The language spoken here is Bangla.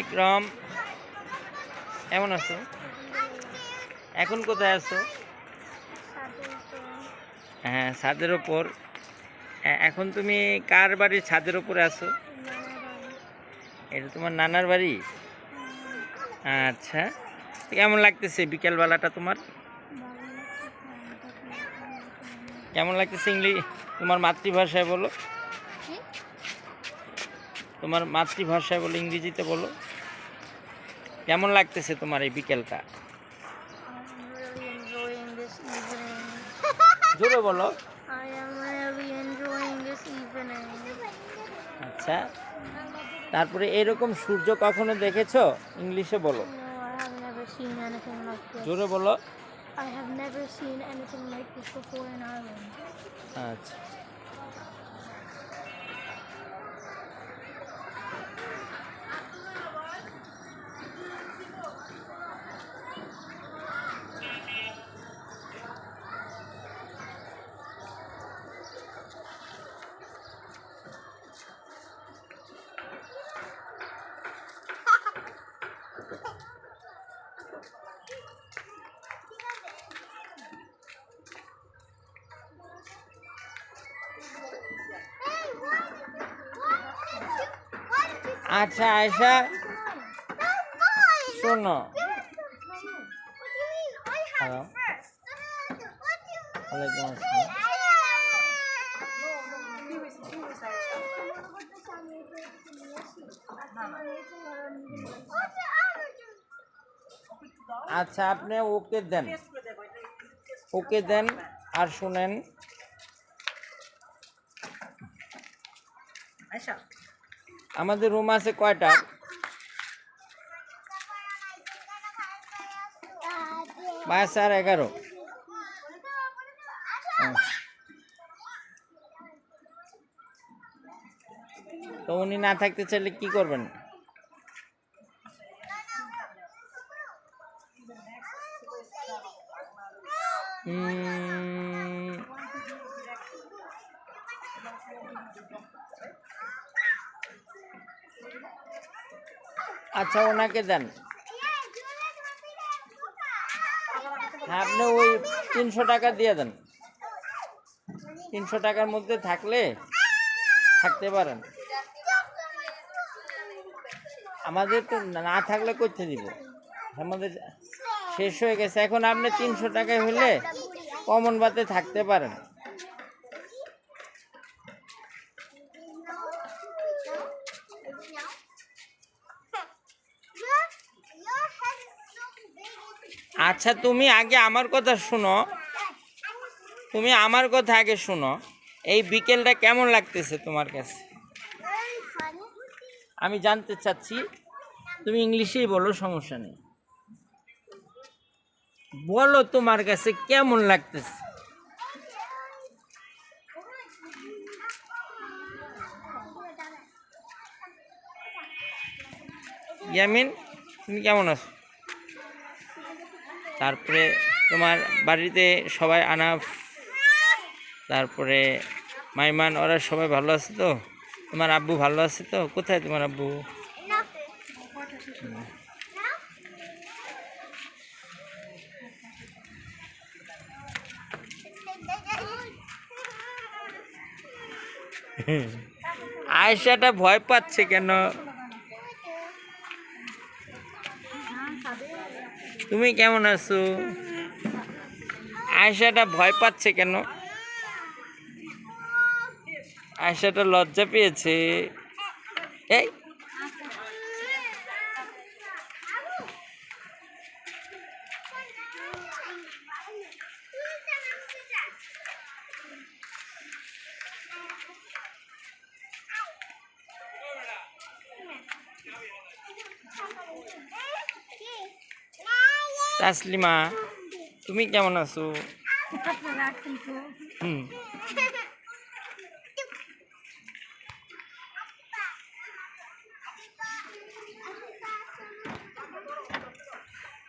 একরম কেমন আছো? এখন কোথায় আছো? হ্যাঁ, ছাদের ওপর। এখন তুমি কার বাড়ির ছাদের ওপরে আছো? এটা তোমার নানার বাড়ি? আচ্ছা, কেমন লাগতেছে বিকেলবেলাটা তোমার? কেমন লাগতেছে? ইংলিশ তোমার মাতৃভাষায় বলো, তোমার মাতৃভাষায় বলো, ইংরেজিতে বলো। কেমন লাগতেছে তোমার এই বিকেলটা? জোরে বলো। আচ্ছা, তারপরে এরকম সূর্য কখনো দেখেছো? ইংলিশে বলো, জোরে বলো। I have never seen anything like this before in Ireland. আচ্ছা, আচ্ছা আয়শা, শোনো। হ্যালো, ওয়ালাইকুম আসসালাম। আচ্ছা, আপনি ওকে দেন, ওকে দেন। আর শুনেন, আমাদের রুম আছে কয়টা? 5 আর 11। তো উনি না থাকতে চাইলে কি করবেন? আচ্ছা, ওনাকে দেন। হ্যাঁ, আপনি ওই 300 টাকা দিয়ে দেন। 300 টাকার মধ্যে থাকলে থাকতে পারেন। আমাদের তো না থাকলে করতে দিব, আমাদের শেষ হয়ে গেছে। এখন আপনি 300 টাকায় হলে কমন বাতে থাকতে পারেন। আচ্ছা, তুমি আগে আমার কথা শোনো, তুমি আমার কথা আগে শোনো। এই বিকেলটা কেমন লাগতেছে তোমার কাছে? আমি জানতে চাচ্ছি, তুমি ইংলিশেই বলো, সমস্যা নেই। বলো তোমার কাছে কেমন লাগতেছে? ইয়ামিন, তুমি কেমন আছো? তারপরে তোমার বাড়িতে সবাই, আনাফ, তারপরে মাইমান, ওরা সবাই ভালো আছে তো? তোমার আব্বু ভালো আছে তো? কোথায় তোমার আব্বু? আয়েশাটা ভয় পাচ্ছে কেন? তুমি কেমন আছো? আয়েশাটা ভয় পাচ্ছে কেন? আয়েশাটা লজ্জা পেয়েছে। এই তাসলিমা, তুমি কেমন আছো?